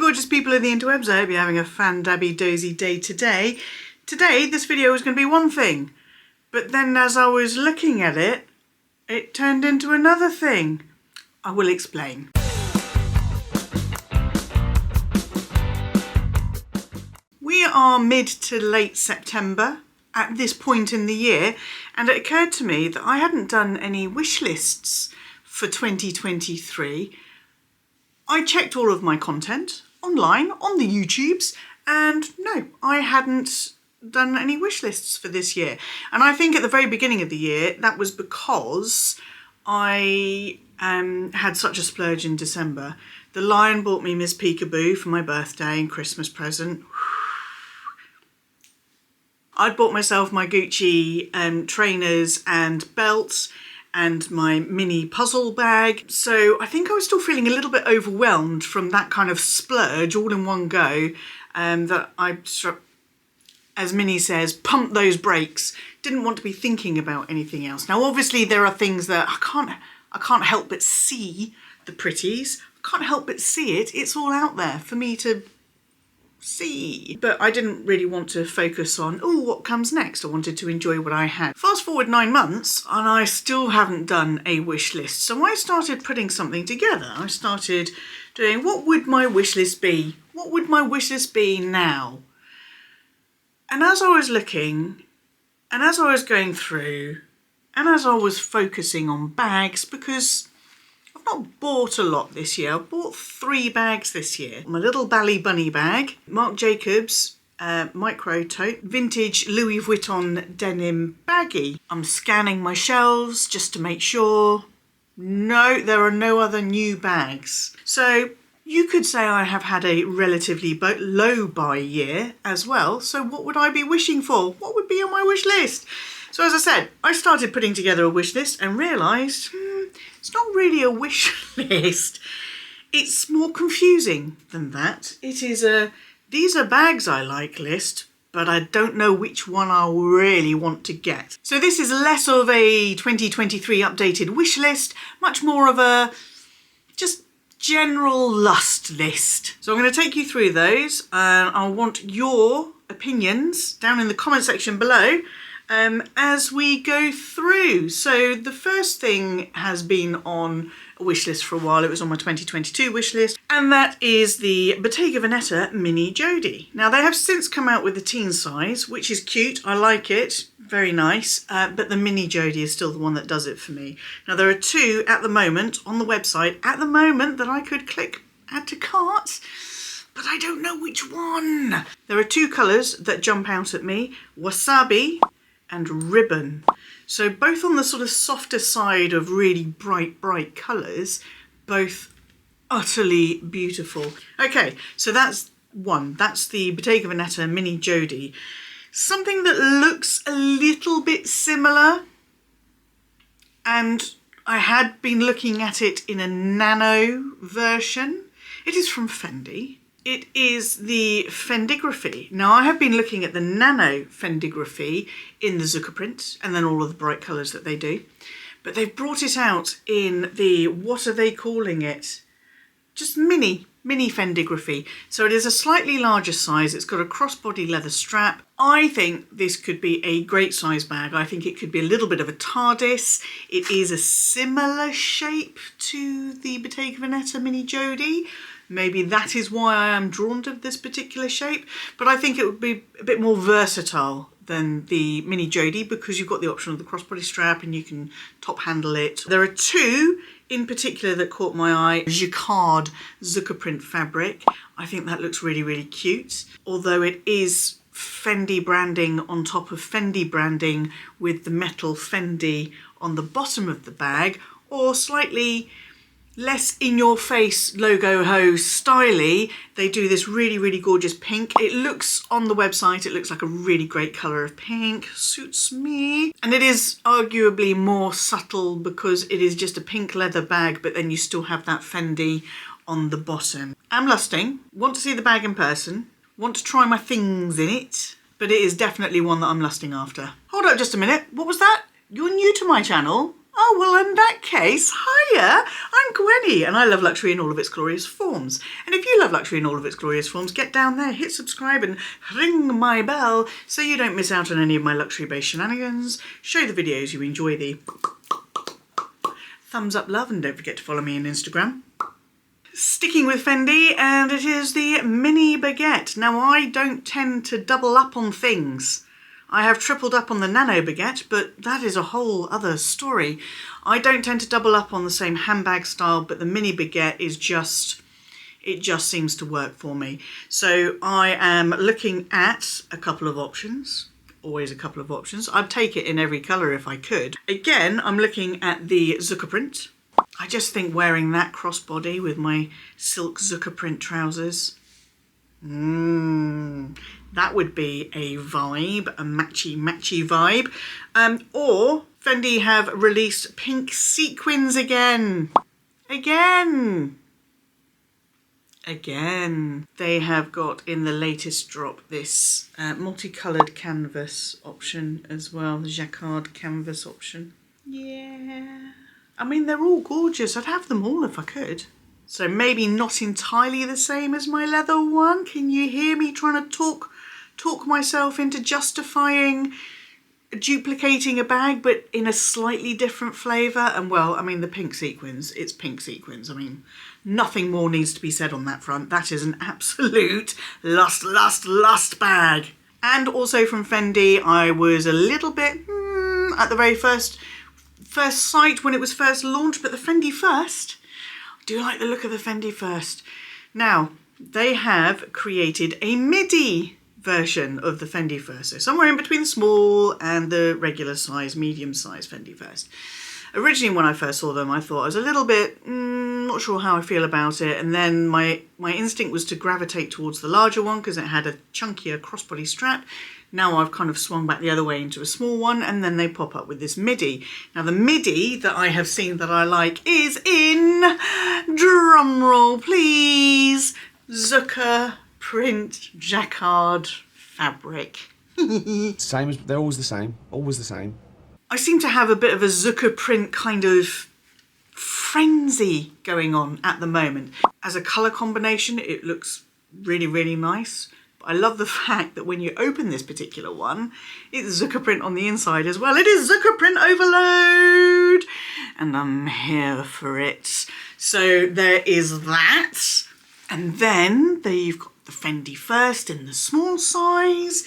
gorgeous people of the interwebs, I hope you're having a fan-dabby dozy day today. Today, this video was going to be one thing, but then as I was looking at it, it turned into another thing. I will explain. We are mid to late September at this point in the year, and it occurred to me that I hadn't done any wish lists for 2023. I checked all of my content online on the YouTubes, and no, I hadn't done any wish lists for this year. And I think at the very beginning of the year that was because I had such a splurge in December. The Lion bought me Miss Peekaboo for my birthday and Christmas present. I'd bought myself my Gucci trainers and belts and my mini puzzle bag. So I think I was still feeling a little bit overwhelmed from that kind of splurge all in one go, that I, as Minnie says, pumped those brakes. Didn't want to be thinking about anything else. Now obviously there are things that I can't help but see the pretties. I can't help but see it. It's all out there for me to see. But I didn't really want to focus on, oh, what comes next? I wanted to enjoy what I had. Fast forward 9 months and I still haven't done a wish list. So I started putting something together. I started doing, what would my wish list be? What would my wish list be now? And as I was looking, and as I was going through, and as I was focusing on bags, because I've not bought a lot this year. I've bought 3 bags this year. My little Bally Bunny bag, Marc Jacobs micro tote, vintage Louis Vuitton denim baggie. I'm scanning my shelves just to make sure. No, there are no other new bags. So you could say I have had a relatively low buy year as well. So what would I be wishing for? What would be on my wish list? So as I said, I started putting together a wish list and realised, it's not really a wish list. It's more confusing than that. It is a, these are bags I like list, but I don't know which one I really want to get. So this is less of a 2023 updated wish list, much more of a just general lust list. So I'm going to take you through those, and I want your opinions down in the comment section below as we go through. So the first thing has been on a wish list for a while. It was on my 2022 wish list, and that is the Bottega Veneta Mini Jodie. Now they have since come out with the teen size, which is cute. I like it, very nice, but the Mini Jodie is still the one that does it for me. Now there are 2 at the moment on the website at the moment that I could click add to cart, but I don't know which one. There are 2 colours that jump out at me, Wasabi and Ribbon. So both on the sort of softer side of really bright colours, both utterly beautiful. Okay, so that's one. That's the Bottega Veneta Mini Jodie. Something that looks a little bit similar, and I had been looking at it in a nano version. It is from Fendi. It is the Fendigraphy. Now I have been looking at the nano Fendigraphy in the Zucca print and then all of the bright colours that they do. But they've brought it out in the, what are they calling it? Just mini Fendigraphy. So it is a slightly larger size. It's got a crossbody leather strap. I think this could be a great size bag. I think it could be a little bit of a TARDIS. It is a similar shape to the Bottega Veneta Mini Jodie. Maybe that is why I am drawn to this particular shape, but I think it would be a bit more versatile than the Mini Jodie because you've got the option of the crossbody strap and you can top handle it. There are 2 in particular that caught my eye. Jacquard Zucca print fabric. I think that looks really cute, although it is Fendi branding on top of Fendi branding with the metal Fendi on the bottom of the bag, or slightly less in-your-face logo ho styly. They do this really gorgeous pink. It looks on the website, it looks like a really great colour of pink. Suits me. And it is arguably more subtle because it is just a pink leather bag, but then you still have that Fendi on the bottom. I'm lusting. Want to see the bag in person. Want to try my things in it. But it is definitely one that I'm lusting after. Hold up just a minute. What was that? You're new to my channel. Oh, well, in that case, hiya, I'm Gwenny, and I love luxury in all of its glorious forms. And if you love luxury in all of its glorious forms, get down there, hit subscribe and ring my bell so you don't miss out on any of my luxury-based shenanigans. Show the videos you enjoy the thumbs up love, and don't forget to follow me on Instagram. Sticking with Fendi, and it is the mini baguette. Now, I don't tend to double up on things. I have tripled up on the nano baguette, but that is a whole other story. I don't tend to double up on the same handbag style, but the mini baguette is just, it just seems to work for me. So I am looking at a couple of options, always a couple of options. I'd take it in every colour if I could. Again, I'm looking at the Zucker print. I just think wearing that crossbody with my silk Zucker print trousers, that would be a vibe, a matchy vibe. Or Fendi have released pink sequins again. Again. They have got in the latest drop this multicoloured canvas option as well, the jacquard canvas option. Yeah. I mean, they're all gorgeous. I'd have them all if I could. So maybe not entirely the same as my leather one. Can you hear me trying to talk myself into justifying duplicating a bag, but in a slightly different flavour? And well, I mean, the pink sequins, it's pink sequins. I mean, nothing more needs to be said on that front. That is an absolute lust bag. And also from Fendi, I was a little bit at the very first sight when it was first launched, but the Fendi First, I do like the look of the Fendi First. Now, they have created a midi version of the Fendi First, so somewhere in between the small and the regular size, medium size Fendi First. Originally, when I first saw them, I thought I was a little bit not sure how I feel about it, and then my instinct was to gravitate towards the larger one because it had a chunkier crossbody strap. Now I've kind of swung back the other way into a small one, and then they pop up with this midi. Now the midi that I have seen that I like is in, drumroll please, Zucker print jacquard fabric. Same as, they're always the same, always the same. I seem to have a bit of a Zucker print kind of frenzy going on at the moment. As a colour combination, it looks really nice. I love the fact that when you open this particular one, it's Zucker print on the inside as well. It is Zucker print overload, and I'm here for it. So there is that, and then you've got the Fendi First in the small size,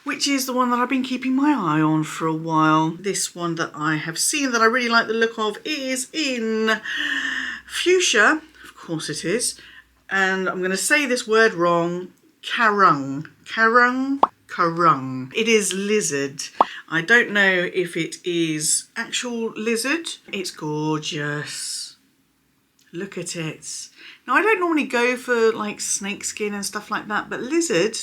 which is the one that I've been keeping my eye on for a while. This one that I have seen that I really like the look of is in fuchsia, of course it is, and I'm going to say this word wrong, Karung. It is lizard. I don't know if it is actual lizard. It's gorgeous. Look at it. Now, I don't normally go for like snakeskin and stuff like that, but lizard,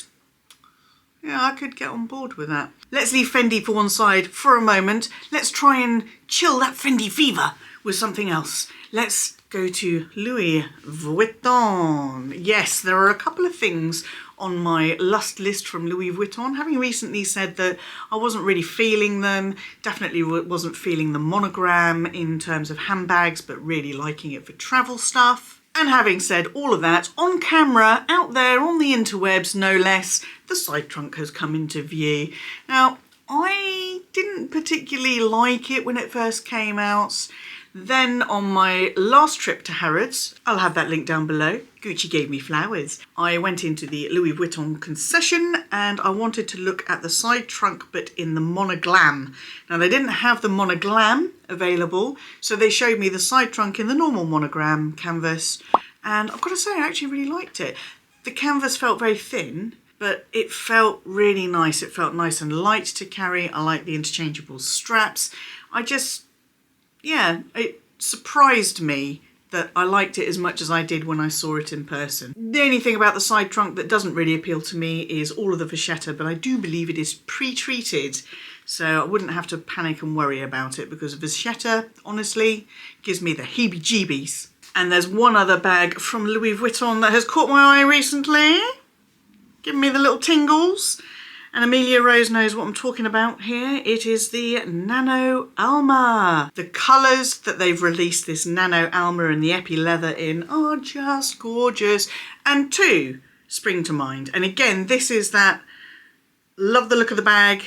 yeah, I could get on board with that. Let's leave Fendi for one side for a moment. Let's try and chill that Fendi fever with something else. Let's go to Louis Vuitton. Yes, there are a couple of things on my lust list from Louis Vuitton, having recently said that I wasn't really feeling them, definitely wasn't feeling the monogram in terms of handbags, but really liking it for travel stuff. And having said all of that, on camera, out there on the interwebs, no less, the side trunk has come into view. Now, I didn't particularly like it when it first came out. Then on my last trip to Harrods, I'll have that link down below, Gucci gave me flowers. I went into the Louis Vuitton concession and I wanted to look at the side trunk but in the monoglam. Now they didn't have the monoglam available, so they showed me the side trunk in the normal monogram canvas, and I've got to say I actually really liked it. The canvas felt very thin, but it felt really nice. It felt nice and light to carry. I like the interchangeable straps. Yeah, it surprised me that I liked it as much as I did when I saw it in person. The only thing about the side trunk that doesn't really appeal to me is all of the vachetta, but I do believe it is pre-treated, so I wouldn't have to panic and worry about it, because vachetta, honestly, gives me the heebie-jeebies. And there's one other bag from Louis Vuitton that has caught my eye recently, giving me the little tingles. And Amelia Rose knows what I'm talking about here. It is the Nano Alma. The colours that they've released this Nano Alma and the Epi Leather in are just gorgeous. And two spring to mind. And again, this is that, love the look of the bag,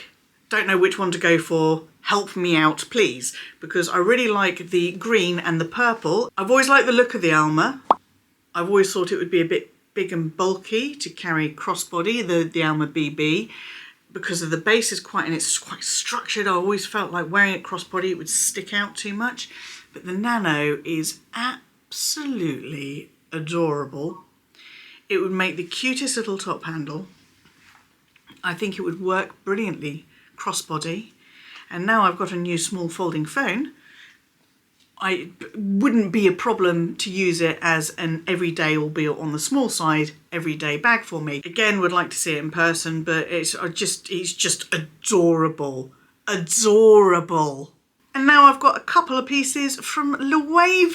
don't know which one to go for, help me out please. Because I really like the green and the purple. I've always liked the look of the Alma. I've always thought it would be a bit big and bulky to carry crossbody, the Alma BB, because of the base is quite, and it's quite structured. I always felt like wearing it crossbody it would stick out too much, but the Nano is absolutely adorable. It would make the cutest little top handle. I think it would work brilliantly crossbody, and now I've got a new small folding phone. I wouldn't be a problem to use it as an everyday, albeit on the small side, everyday bag for me. Again, would like to see it in person, but it's just adorable, adorable. And now I've got a couple of pieces from Loewe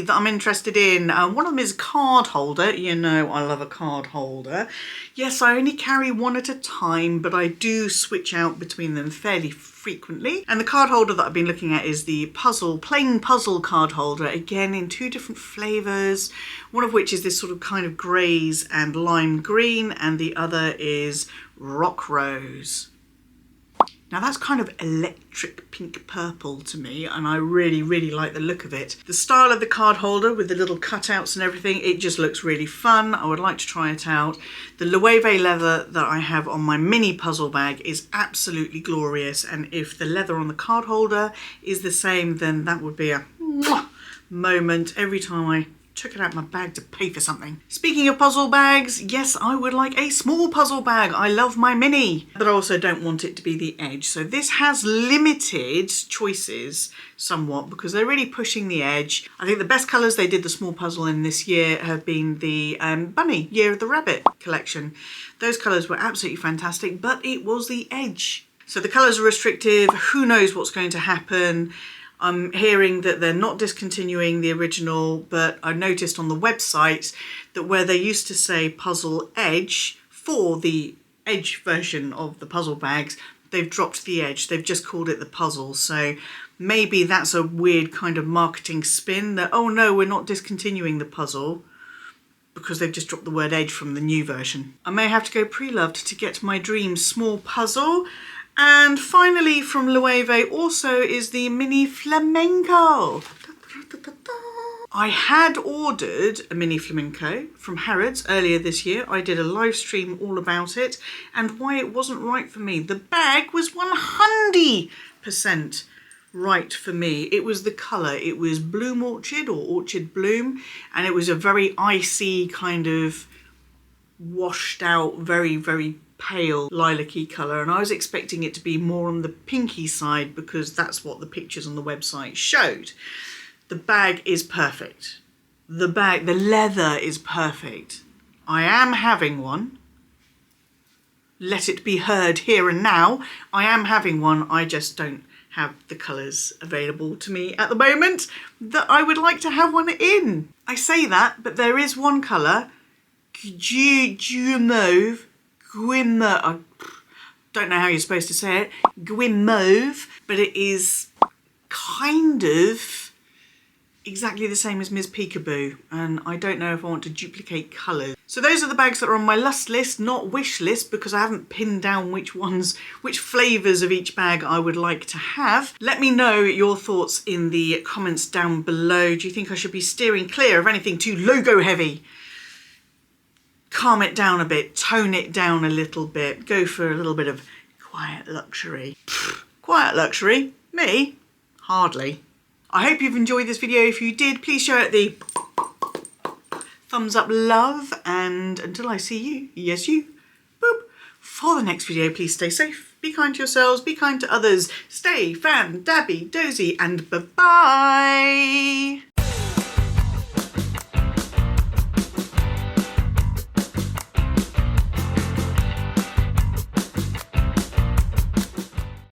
that I'm interested in. One of them is a card holder. You know I love a card holder. Yes, I only carry one at a time, but I do switch out between them fairly frequently. And the card holder that I've been looking at is the plain puzzle card holder, again in two different flavours, one of which is this sort of kind of greys and lime green, and the other is rock rose. Now that's kind of electric pink purple to me, and I really, really like the look of it. The style of the card holder with the little cutouts and everything, it just looks really fun. I would like to try it out. The Loewe leather that I have on my mini puzzle bag is absolutely glorious, and if the leather on the card holder is the same, then that would be a moment every time I took it out of my bag to pay for something. Speaking of puzzle bags, yes, I would like a small puzzle bag. I love my mini, but I also don't want it to be the edge. So this has limited choices somewhat because they're really pushing the edge. I think the best colours they did the small puzzle in this year have been the Bunny Year of the Rabbit collection. Those colours were absolutely fantastic, but it was the edge. So the colours are restrictive. Who knows what's going to happen? I'm hearing that they're not discontinuing the original, but I noticed on the website that where they used to say Puzzle Edge for the edge version of the puzzle bags, they've dropped the edge. They've just called it the puzzle. So maybe that's a weird kind of marketing spin that, oh no, we're not discontinuing the puzzle because they've just dropped the word edge from the new version. I may have to go pre-loved to get my dream small puzzle. And finally from Loewe also is the mini flamenco. I had ordered a mini flamenco from Harrods earlier this year. I did a live stream all about it and why it wasn't right for me. The bag was 100% right for me. It was the colour. It was Bloom Orchid or Orchid Bloom, and it was a very icy kind of washed out, very, very pale lilac-y colour, and I was expecting it to be more on the pinky side because that's what the pictures on the website showed. The bag is perfect. The leather is perfect. I am having one. Let it be heard here and now. I am having one. I just don't have the colours available to me at the moment that I would like to have one in. I say that, but there is one colour, Guimauve, I don't know how you're supposed to say it, Guimauve, but it is kind of exactly the same as Ms. Peekaboo, and I don't know if I want to duplicate colours. So those are the bags that are on my lust list, not wish list, because I haven't pinned down which flavours of each bag I would like to have. Let me know your thoughts in the comments down below. Do you think I should be steering clear of anything too logo heavy? Calm it down a bit, tone it down a little bit, go for a little bit of quiet luxury. Quiet luxury? Me? Hardly. I hope you've enjoyed this video. If you did, please show it the thumbs up love, and until I see you, yes you, boop, for the next video, please stay safe, be kind to yourselves, be kind to others, stay fan, dabby, dozy, and bye-bye.